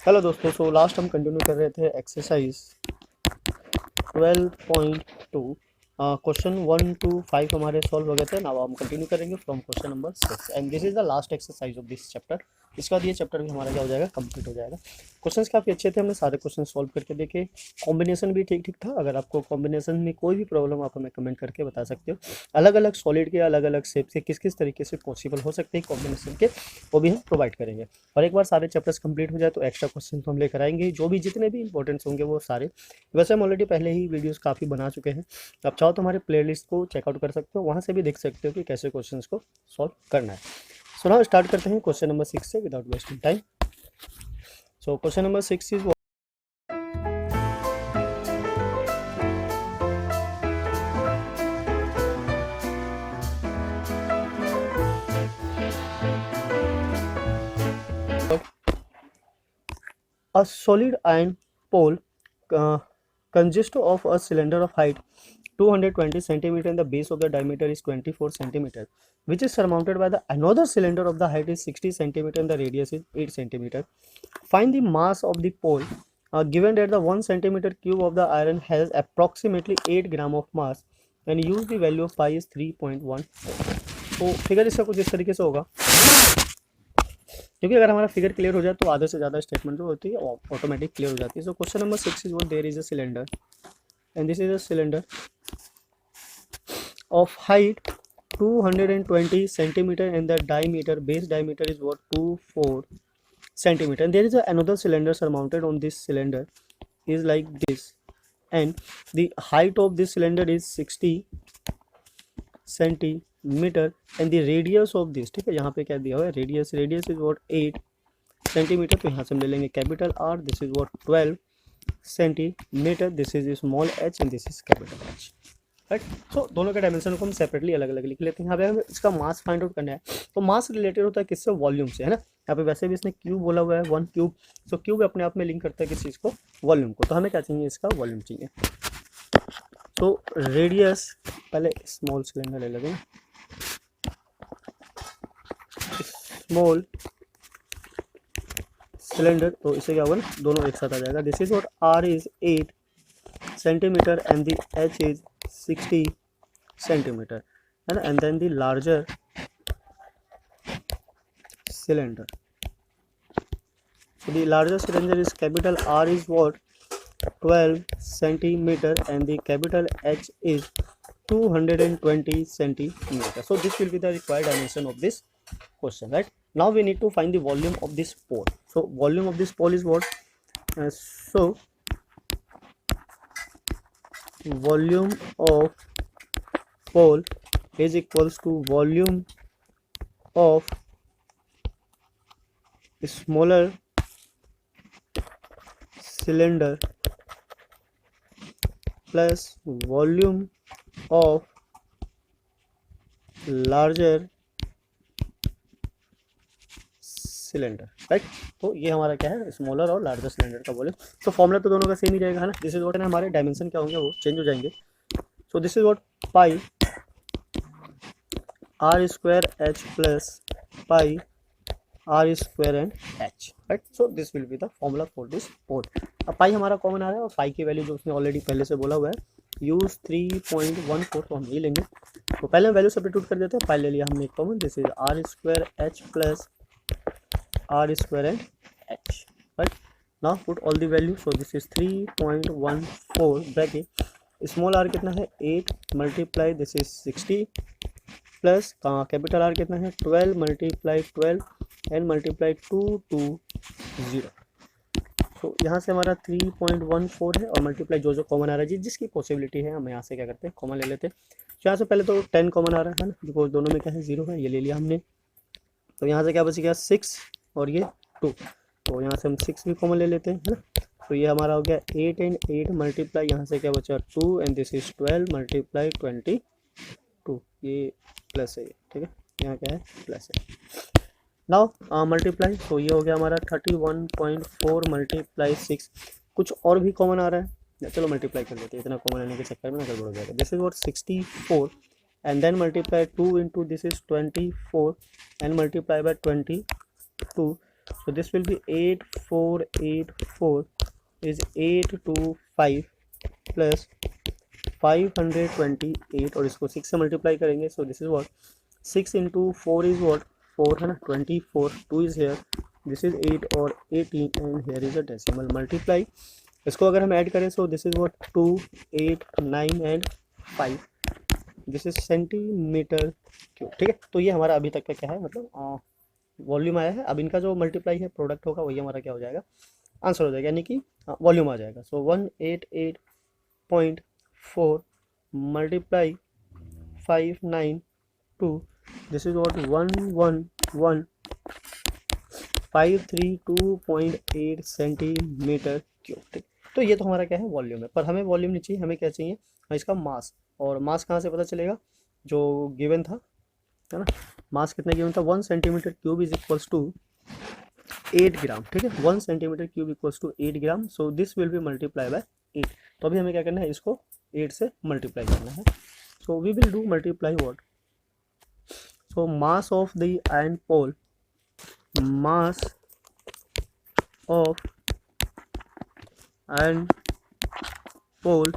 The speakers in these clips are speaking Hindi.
हेलो दोस्तों, सो लास्ट हम कंटिन्यू कर रहे थे एक्सरसाइज 12.2। क्वेश्चन 1 to 5 हमारे सॉल्व हो गए थे। नाउ हम कंटिन्यू करेंगे from question number 6 and this is the last exercise of this chapter. इसके बाद ये चैप्टर भी हमारा क्या हो जाएगा, कंप्लीट हो जाएगा। क्वेश्चंस काफ़ी अच्छे थे, हमने सारे क्वेश्चन सॉल्व करके देखे। कॉम्बिनेशन भी ठीक ठीक था। अगर आपको कॉम्बिनेशन में कोई भी प्रॉब्लम आप हमें कमेंट करके बता सकते हो। अलग अलग सॉलिड के अलग अलग शेप से किस किस तरीके से पॉसिबल हो सकते हैं कॉम्बिनेशन के, वो भी हम प्रोवाइड करेंगे। और एक बार सारे चैप्टर्स कंप्लीट हो जाए तो एक्स्ट्रा क्वेश्चन तो हम लेकर आएंगे, जो भी जितने भी इंपॉर्टेंट्स होंगे वो सारे। वैसे हम ऑलरेडी पहले ही वीडियोस काफ़ी बना चुके हैं, आप चाहो तो हमारे प्लेलिस्ट को चेकआउट कर सकते हो, वहाँ से भी देख सकते हो कि कैसे क्वेश्चंस को सॉल्व करना है। सो नाउ स्टार्ट करते हैं क्वेश्चन नंबर 6 से without wasting time. So question number 6 is a solid iron pole consists of a cylinder of height 220 centimeter and the base of the diameter is 24 centimeter, which is surmounted by the another cylinder of the height is 60 centimeter and the radius is 8 centimeter. Find the mass of the pole given that the 1 centimeter cube of the iron has approximately 8 gram of mass and use the value of pi is 3.1. तो फिगर इसका कुछ इस तरीके से होगा, क्योंकि अगर हमारा फिगर क्लियर हो जाए तो आधे से ज़्यादा स्टेटमेंट जो होती है ऑटोमेटिक क्लियर हो जाती है। So question number 6 is what there is a cylinder and this is a cylinder of height 220 centimeter and the diameter base diameter is what 24 centimeter, and there is another cylinder surmounted on this cylinder is like this, and the height of this cylinder is 60 centimeter and the radius of this, ठीक है, यहाँ पे क्या दिया हुआ है, रेडियस इज व्हाट 8 सेंटीमीटर। तो यहाँ से हम ले लेंगे capital R, this is what 12 centimetre, this is small H and this is capital H, right. So दोनों के डायमेंशन को हम सेपरेटली अलग अलग लिख लेते हैं। यहाँ पे हमें इसका मास फाइंड आउट करना है, तो मास रिलेटेड होता है किससे, वॉल्यूम से, है ना। यहाँ पे वैसे भी इसने क्यूब बोला हुआ है, 1 क्यूब, सो क्यूब अपने आप में लिंक करता है किस चीज़ को, वॉल्यूम को। तो हमें क्या चाहिए, इसका वॉल्यूम चाहिए। तो रेडियस, पहले स्मॉल सिलेंडर ले लेंगे, स्मॉल सिलेंडर, तो इसे क्या होगा ना, दोनों एक साथ आ जाएगा। This is what R is 8 centimetre and the H is 60 centimeter, and then the larger cylinder, so the larger cylinder is capital R is what 12 centimeter and the capital H is 220 centimeter. So this will be the required dimension of this question, right? Now we need to find the volume of this pole. So volume of this pole is what, so volume of pole is equals to volume of smaller cylinder plus volume of larger cylinder, right. तो ये हमारा क्या है, स्मॉलर और लार्जर सिलेंडर का वॉल्यूम। तो फॉर्मूला तो दोनों का सेम ही रहेगा, है ना। दिस इज व्हाट है, हमारे डायमेंशन क्या होंगे वो चेंज हो जाएंगे। So this is what pi R square H plus pi R square and H, right. So this will be the formula for this pole. अब पाई हमारा कॉमन आ रहा है और पाई की वैल्यू जो उसने ऑलरेडी पहले से बोला हुआ है, यूज 3.14, तो हम ये लेंगे। तो पहले हम वैल्यू सब्स्टिट्यूट कर देते हैं, पाई ले लिया हमने एक common, this is R square H plus R square and H, right. Now put all the value, so this is 3.14 bracket, small R कितना है 8 multiply this is 60 plus capital R कितना है 12 मल्टीप्लाई 12 एंड मल्टीप्लाई 2 to 0। तो यहाँ से हमारा 3.14 है और मल्टीप्लाई जो कॉमन आ रहा है, जिसकी पॉसिबिलिटी है, हम यहाँ से क्या करते हैं, कॉमन ले लेते हैं। तो यहाँ से पहले तो 10 कॉमन आ रहा है ना, बिकॉज दोनों में क्या है 0 है, ये ले लिया हमने। तो यहाँ से क्या बच गया 6 और ये 2, तो यहाँ से हम 6 भी कॉमन ले लेते हैं, है ना। तो ये हमारा हो गया 8 एंड 8 मल्टीप्लाई, यहाँ से क्या बचा 2 एंड दिस इज 12 मल्टीप्लाई 22, ये प्लस है, ठीक है, यहाँ क्या है प्लस है। नाउ मल्टीप्लाई, तो ये हो गया हमारा 31.4 मल्टीप्लाई 6, कुछ और भी कॉमन आ रहा है, चलो मल्टीप्लाई कर लेते हैं, इतना कॉमन आने के चक्कर में ना गड़बड़ हो जाएगा। This is what 64 and then multiply 2 into this is 24 and multiply by 22, So this will be 8484 is 825 plus 528 और इसको 6 से मल्टीप्लाई करेंगे. So this is what 6 into 4 is what 4 है ना 24. 2 इज हेयर, दिस इज 8 और 18 and here is a decimal multiply. इसको अगर हम ऐड करें सो this is what 2 8 9 and 5. This is centimetre cube. ठीक है, तो ये हमारा अभी तक का क्या है मतलब वॉल्यूम आया है. अब इनका जो मल्टीप्लाई है प्रोडक्ट होगा वही हमारा क्या हो जाएगा आंसर हो जाएगा, यानी कि वॉल्यूम आ जाएगा. सो 188.4 multiply 592, this is what 111,532.8 centimetre cube. ठीक, तो ये तो हमारा क्या है वॉल्यूम है, पर हमें वॉल्यूम नहीं चाहिए, हमें क्या चाहिए इसका मास. और मास कहाँ से पता चलेगा, जो गिवन था है ना, मास कितना गिवन था 1 centimetre cube is equals to 8 gram. ठीक है, 1 centimetre cube equals to 8 gram. So this will be multiply by 8. तो अभी हमें क्या करना है, इसको 8 से मल्टीप्लाई करना है. So we will do multiply what. So mass of the iron pole, mass of iron pole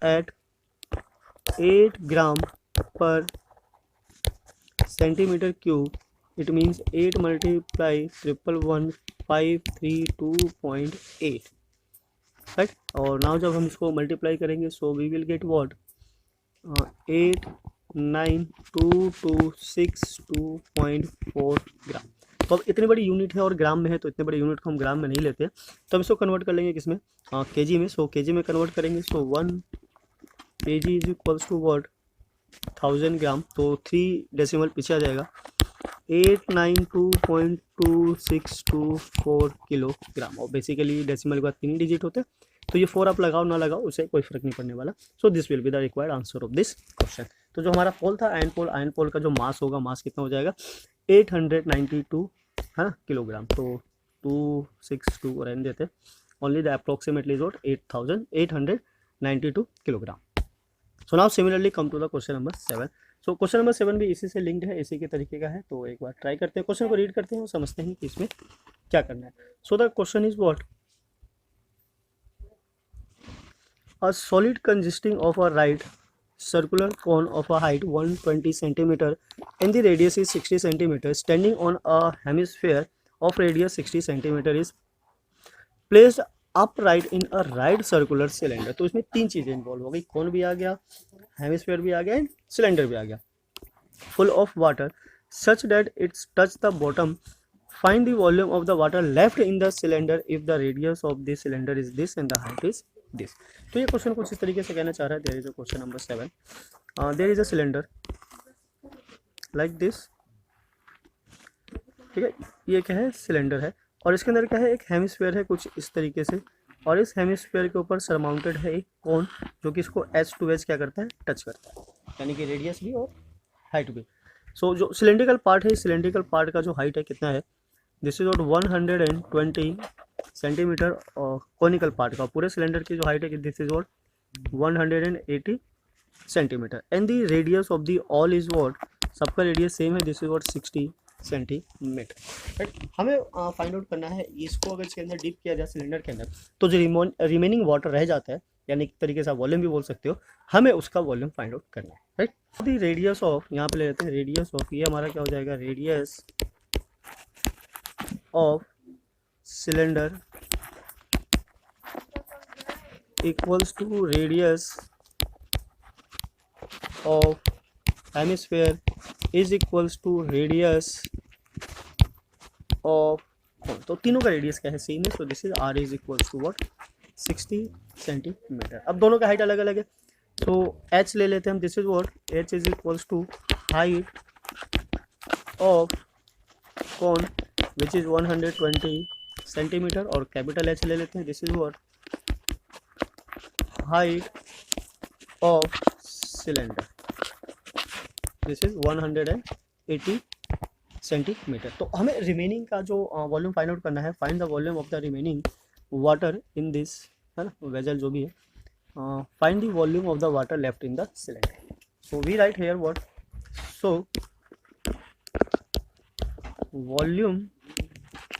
at 8 gram per centimeter cube, it means 8 multiply 111,532.8, right. और नाउ जब हम इसको मल्टीप्लाई करेंगे so we will get what 89226.4 gram. तो अब इतनी बड़ी यूनिट है और ग्राम में है, तो इतने बड़े यूनिट को हम ग्राम में नहीं लेते, तो हम इसको कन्वर्ट कर लेंगे किसमें केजी में. सो केजी में कन्वर्ट करेंगे. So 1 kg is equals to what 1000 gram. तो 3 डेसिमल पीछे आ जाएगा 892.2624 किलोग्राम. और बेसिकली डेसिमल के बाद 3 डिजिट होते हैं, तो ये 4 आप लगाओ ना लगाओ उससे कोई फर्क नहीं पड़ने वाला. सो this will be the required answer of this question. तो जो हमारा पोल था आयरन पोल का जो मास होगा, मास कितना हो जाएगा 892 है ना किलोग्राम. तो 262 रहने देते, only the approximately is what 8,892 kilogram. So now similarly come to the question number 7. सो क्वेश्चन नंबर 7 भी इसी से लिंक्ड है, इसी के तरीके का है. तो एक बार ट्राई करते हैं, क्वेश्चन को रीड करते हैं और समझते हैं कि इसमें क्या करना है. So the question is what a solid consisting of a right circular cone of a height 120 centimeter and the radius is 60 centimeter standing on a hemisphere of radius 60 centimeter is placed upright in a right circular cylinder. तो इसमें 3 चीजें इन्वॉल्व हो गई, कौन भी आ गया, हेमिस्फीयर भी आ गया एंड सिलेंडर भी आ गया. full of water such that it's touch the bottom. Find the volume of the water left in the cylinder if the radius of the cylinder is this and the height is this. तो ये क्वेश्चन कुछ इस तरीके से कहना चाह रहा है. There is a question number 7. There is a cylinder like this. ठीक है, ये क्या है सिलेंडर है और इसके अंदर क्या है एक हेमिस्फीयर है कुछ इस तरीके से, और इस हेमिस्फीयर के ऊपर सरमाउंटेड है एक कोन जो कि इसको एज टू एज क्या करता है टच करता है, यानी कि रेडियस भी और हाइट भी. सो जो सिलेंड्रिकल पार्ट है, इस सिलेंड्रिकल पार्ट का जो हाइट है कितना है, दिस इज 120 सेंटीमीटर. और कॉनिकल पार्ट का पूरे सिलेंडर की जो हाइट है this is 180 centimetre. And the radius of the all is what, सबका रेडियस सेम है, दिस इज 60 सेंटीमीटर. राइट, हमें फाइंड आउट करना है इसको. अगर इसके अंदर डीप किया जाए सिलेंडर के अंदर तो जो रिमेनिंग वाटर रह जाता है, यानी एक तरीके से वॉल्यूम भी बोल सकते हो, हमें उसका वॉल्यूम फाइंड आउट करना है. राइट, द रेडियस ऑफ, यहाँ पे ले लेते हैं रेडियस ऑफ, ये हमारा क्या हो जाएगा radius of cylinder equals to radius of hemisphere is equals to radius of cone. तो तीनों का रेडियस क्या है सेम है. So this is r is equals to what 60 centimetre. अब दोनों का हाइट अलग अलग है, तो h ले लेते हैं हम. This is what h is equals to height of cone which is 120 centimetre, और कैपिटल H ले लेते हैं. This is what height of cylinder, this is 180 centimetre. तो हमें रिमेनिंग का जो वॉल्यूम फाइंड आउट करना है. Find the volume of the remaining water in this, है ना, वेजल जो भी है. Find the volume of the water left in the cylinder. So we write here what, so volume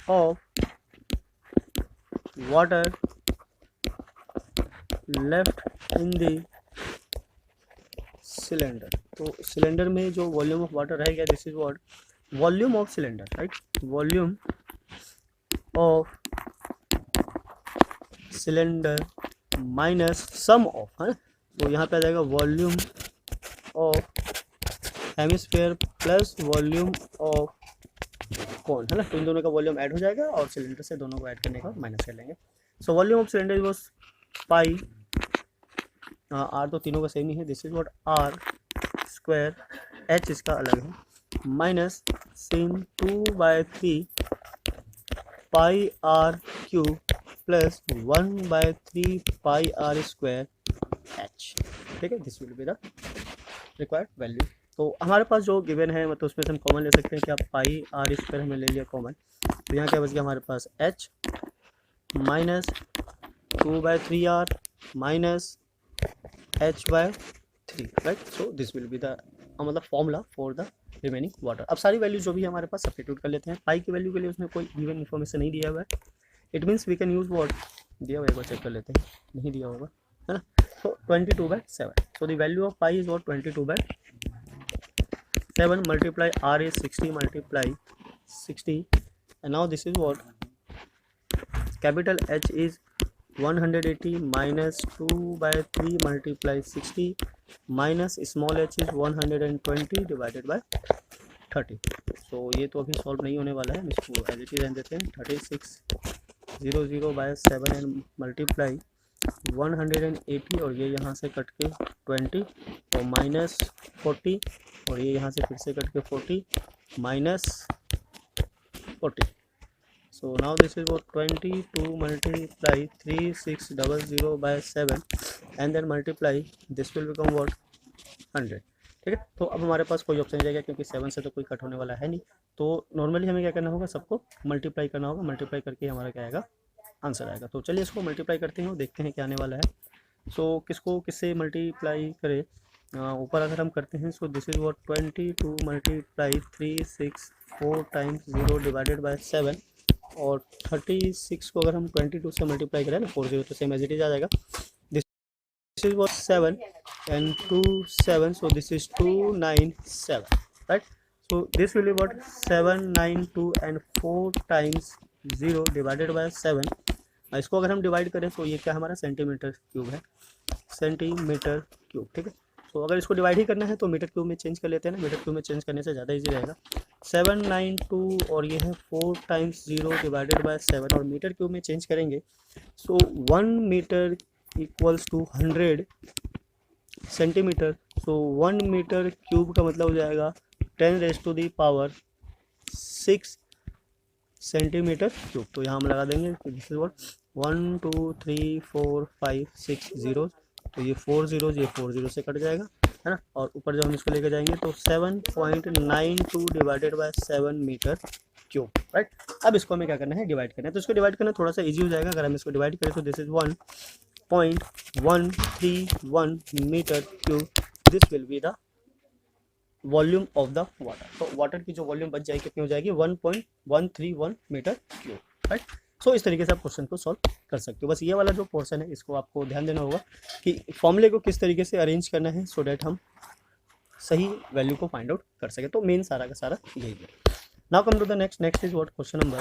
of water left in the cylinder। तो सिलेंडर में जो वॉल्यूम ऑफ वाटर रहेगा, this is what volume of cylinder, right, volume of cylinder minus sum of, है ना, तो यहाँ पे आ जाएगा volume of hemisphere plus volume of कौन, है ना, तो इन दोनों का वॉल्यूम ऐड हो जाएगा और सिलेंडर से दोनों को ऐड करने का माइनस कर लेंगे। So volume of cylinder was pi, R तो तीनों का सेम ही है, this is what R square, H इसका अलग है, minus sin 2/3 pi R cube plus 1/3 pi R square H. ठीक है, this will be the required value. तो हमारे पास जो गिवन है मतलब उसमें से हम कॉमन ले सकते हैं कि आप पाई आर स्क्वायर हमने ले लिया कॉमन, तो यहाँ क्या बच गया हमारे पास H minus 2/3 R minus h/3, right. So this will be the मतलब formula for the remaining water. अब सारी वैल्यू जो भी हमारे पास सब्स्टिट्यूट कर लेते हैं। पाई की वैल्यू के लिए उसमें कोई गिवन इन्फॉर्मेशन नहीं दिया हुआ है, it means we can use what दिया हुआ, एक बार चेक कर लेते हैं, नहीं दिया होगा, है ना। तो 22/7, so the value of pi is what 22/7 multiply R is 60 multiply 60 and now this is what capital H is 180 minus 2/3 multiply 60 minus small h is 120 divided by 30। तो ये तो अभी सॉल्व नहीं होने वाला है, हम इसको एज इट इज रहने देते हैं। 3600/7 एंड मल्टीप्लाई 180 और ये यहाँ से कट के 20 और माइनस 40 और ये यहाँ से फिर से कट के 40 minus 40। So now this is what 22 multiply 3600/7 and then multiply this will become what 100। ठीक है, तो अब हमारे पास कोई ऑप्शन नहीं जाएगा क्योंकि 7 से तो कोई कट होने वाला है नहीं, तो नॉर्मली हमें क्या करना होगा, सबको मल्टीप्लाई करना होगा, मल्टीप्लाई करके हमारा क्या आएगा, आंसर आएगा। तो चलिए इसको मल्टीप्लाई करते हैं और देखते हैं क्या आने वाला है। सो किसको किससे मल्टीप्लाई करें, ऊपर अगर हम करते हैं, सो this is what 22 multiply 364 times 0 divided by 7 और 36 को अगर हम 22 से मल्टीप्लाई करें ना 40 तो सेम एज इट इज आ जाएगा। This is what 7 and 2 7, so this is 297, right। so this will be what 792 and 4 times 0 divided by 7। इसको अगर हम डिवाइड करें तो ये क्या हमारा सेंटीमीटर क्यूब है, सेंटीमीटर क्यूब। ठीक है, तो अगर इसको डिवाइड ही करना है तो मीटर क्यूब में चेंज कर लेते हैं ना, मीटर क्यूब में चेंज करने से ज़्यादा इजी रहेगा। 792 और ये है 4 टाइम्स 0 डिवाइडेड बाय 7 और मीटर क्यूब में चेंज करेंगे, so 1 metre equals to 100 centimetre. So 1 metre cube का मतलब हो जाएगा 10⁻6 सेंटीमीटर क्यूब। तो यहाँ हम लगा देंगे दिस इज व्हाट 1 2 3 4 5 6 जीरो, तो ये 4 जीरोज, ये 4 जीरो से कट जाएगा, है ना, और ऊपर जब हम इसको लेकर जाएंगे तो 7.92 divided by 7 metre cube, right. अब इसको हमें क्या करना है, डिवाइड करना है, तो इसको डिवाइड करना थोड़ा सा इजी हो जाएगा अगर हम इसको डिवाइड करें। तो this is 1.131 metre cube, this will be the volume of the water. तो वाटर की जो वॉल्यूम बच जाएगी कितनी हो जाएगी 1.131 मीटर क्यूब, राइट। सो इस तरीके से आप क्वेश्चन को सॉल्व कर सकते हो। बस ये वाला जो पोर्शन है इसको आपको ध्यान देना होगा कि फॉर्मूले को किस तरीके से अरेंज करना है सो डैट हम सही वैल्यू को फाइंड आउट कर सके। तो मेन सारा का सारा यही है। Now come to the next is what question number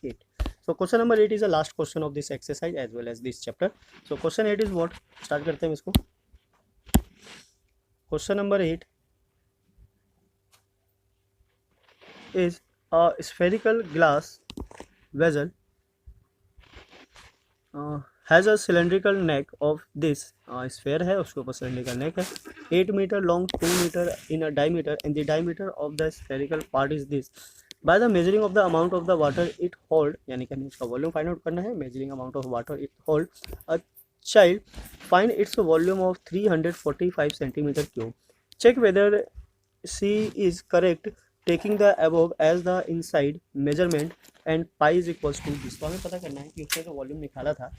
8। So question number 8 is the last question of this exercise as well as this chapter. So question 8 is what, start करते हैं इसको। Question number 8 is a spherical glass vessel has a cylindrical neck of this sphere है, उसके ऊपर cylindrical neck है, 8 meter long, 2 meter in a diameter and the diameter of the spherical part is this। By the measuring of the amount of the water it hold, यानी कि हमें उसका वॉल्यूम फाइंड आउट करना है, measuring amount of water it hold, a child find its volume of 345 centimeter cube, check whether she is correct taking the above as the inside measurement and pi is equals to this। तो हमें पता करना है कि उसने जो वॉल्यूम निकाला था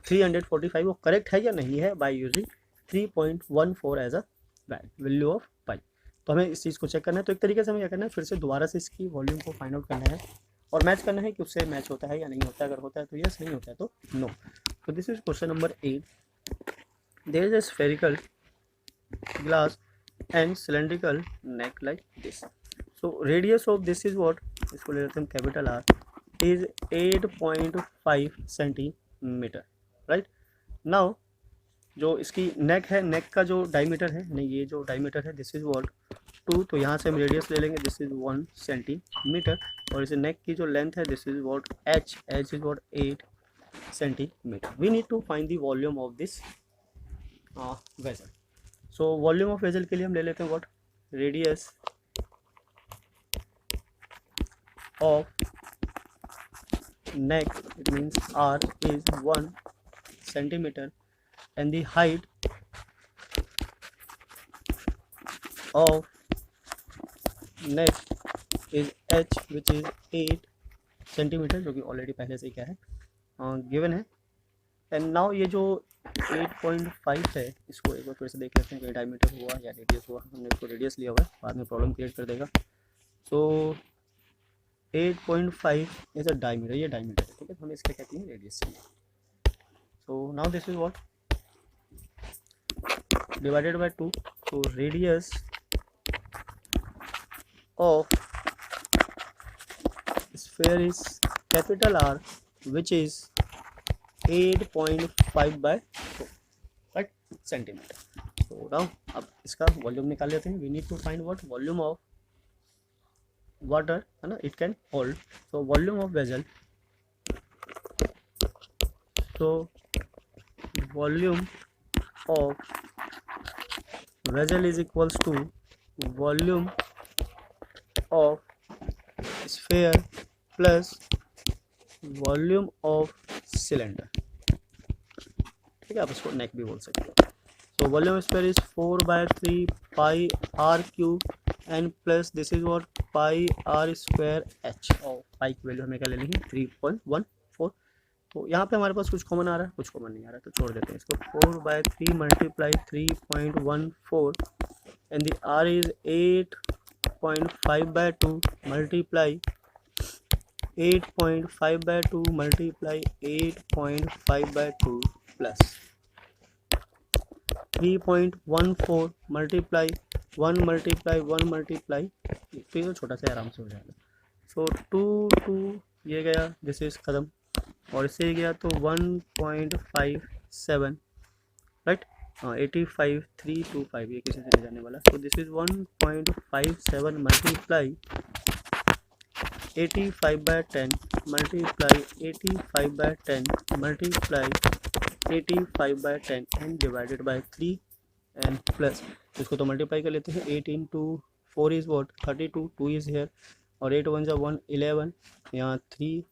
345 वो करेक्ट है या नहीं है by using 3.14 as a value of pi. तो हमें इस चीज़ को चेक करना है। तो एक तरीके से हमें क्या करना है, फिर से दोबारा से इसकी वॉल्यूम को फाइंड आउट करना है और मैच करना है कि उससे मैच होता है या नहीं होता है, अगर होता है तो यस, नहीं होता है तो नो। तो this is question number 8। There is a spherical glass and cylindrical neck like this. So radius of this is what, इसको ले लेते हैं capital R, is 8.5 centimetre, right. Now जो इसकी नेक है, नेक का जो डायमीटर है, नहीं ये जो डायमीटर है दिस इज व्हाट 2, तो यहाँ से हम रेडियस ले लेंगे, दिस इज 1 सेंटीमीटर, और इस नेक की जो लेंथ है this is what h is what 8 centimetre. We need to find the volume of this vessel. So volume of vessel के लिए हम ले लेते हैं what, radius of neck, it means r is 1 centimeter and the height of neck is h which is 8 centimetre, जो कि ऑलरेडी पहले से क्या है गिवन है। एंड नाउ ये जो 8.5 है, इसको एक बार फिर से देख लेते हैं कि डायमीटर हुआ या रेडियस हुआ। हमने इसको रेडियस लिया हुआ है, बाद में प्रॉब्लम क्रिएट कर देगा। सो 8.5 इज अ डायमीटर, ये डायमीटर है, ठीक है, तो हमें इसका कहते हैं रेडियस चाहिए। So now this is what divided by 2, so radius of sphere is capital R which is 8.5 by 4, right, centimeter. So now अब इसका वॉल्यूम निकाल लेते हैं। we need to find what volume of water, है ना, it can hold. so volume of vessel, so volume of vessel is equals to volume of sphere plus volume of cylinder, ठीक है, आप इसको नेक भी बोल सकते हो। so volume of sphere is 4/3 pi r cube and plus this is what pi r square h, और पाई की वैल्यू हमें क्या ले लेंगे 3.14। तो यहाँ पे हमारे पास कुछ कॉमन आ रहा है, कुछ कॉमन नहीं आ रहा है, तो छोड़ देते हैं इसको। 4/3 multiply 3.14 and the r is 8.5/2 multiply 8.5/2 multiply 8.5/2 plus 3.14 multiply 1 multiply 1 multiply, तो ये छोटा सा आराम से हो जाएगा। सो 2 ये गया, दिस इज खत्म, और इससे गया तो 1.57, राइट, 85,325, ये किसी से नहीं जाने वाला। तो this is 1.57 multiply 85/10 multiply 85/10 multiply 85/10 and divided by 3 and plus, इसको तो मल्टीप्लाई कर लेते हैं। 8 into 4 is what 32, 2 is here, और 8 1 जा 1 11, यहाँ 3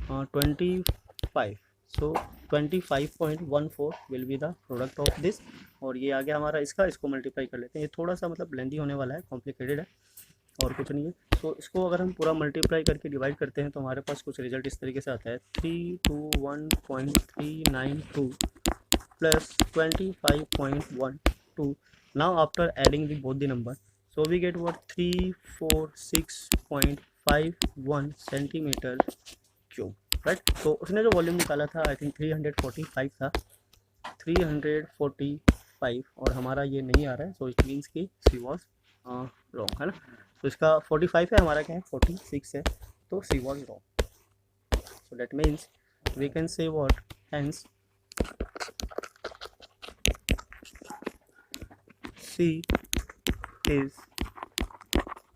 25, so 25.14 will be the product of this. और ये आ गया हमारा इसका, इसको मल्टीप्लाई कर लेते हैं। ये थोड़ा सा मतलब लेंदी होने वाला है, कॉम्प्लिकेटेड है और कुछ नहीं है। सो इसको अगर हम पूरा मल्टीप्लाई करके डिवाइड करते हैं तो हमारे पास कुछ रिजल्ट इस तरीके से आता है 321.392 plus 25.12। Now after adding the both the number, so we get what 346.51 centimetre cube, right. तो उसने जो वॉल्यूम निकाला था आई थिंक 345 था, 345, और हमारा ये नहीं आ रहा है, सो इट मीन्स कि सी वॉज रॉन्ग, है ना। तो इसका 45 है, हमारा क्या है 46 है, तो C was wrong. So that means we can say what, hence C is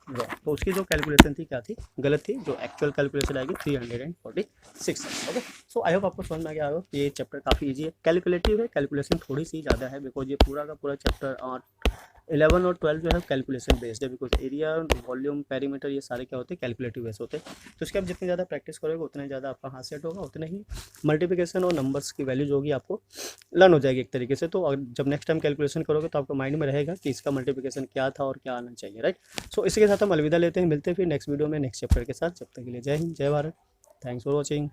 wrong. तो उसकी जो कैलकुलेशन थी क्या थी, गलत थी, जो एक्चुअल कैलकुलेशन आएगी 346 है। ओके, सो आई होप आपको समझ में आ गया होगा। ये चैप्टर काफ़ी इजी है, कैलकुलेटिव है, कैलकुलेशन थोड़ी सी ज़्यादा है, बिकॉज ये पूरा का पूरा चैप्टर 11 और 12 जो है कैलकुलेशन बेस्ड है, बिकॉज एरिया, वॉल्यूम, पेरीमीटर, ये सारे क्या होते हैं कैलकुलेटिव बेस्ड होते हैं। तो इसके आप जितनी ज़्यादा प्रैक्टिस करोगे उतना ज़्यादा आपका हाथ सेट होगा, उतने ही मल्टीप्लिकेशन और नंबर्स की वैल्यू जो होगी आपको लर्न हो जाएगी एक तरीके से। तो जब नेक्स्ट टाइम कैलकुलेशन करोगे तो आपको माइंड में रहेगा कि इसका मल्टीप्लिकेशन क्या था और क्या आना चाहिए, राइट। सो इसी के साथ हम अलविदा लेते हैं, मिलते हैं फिर नेक्स्ट वीडियो में नेक्स्ट चैप्टर के साथ। जब तक के लिए जय हिंद, जय भारत, थैंक्स फॉर वॉचिंग।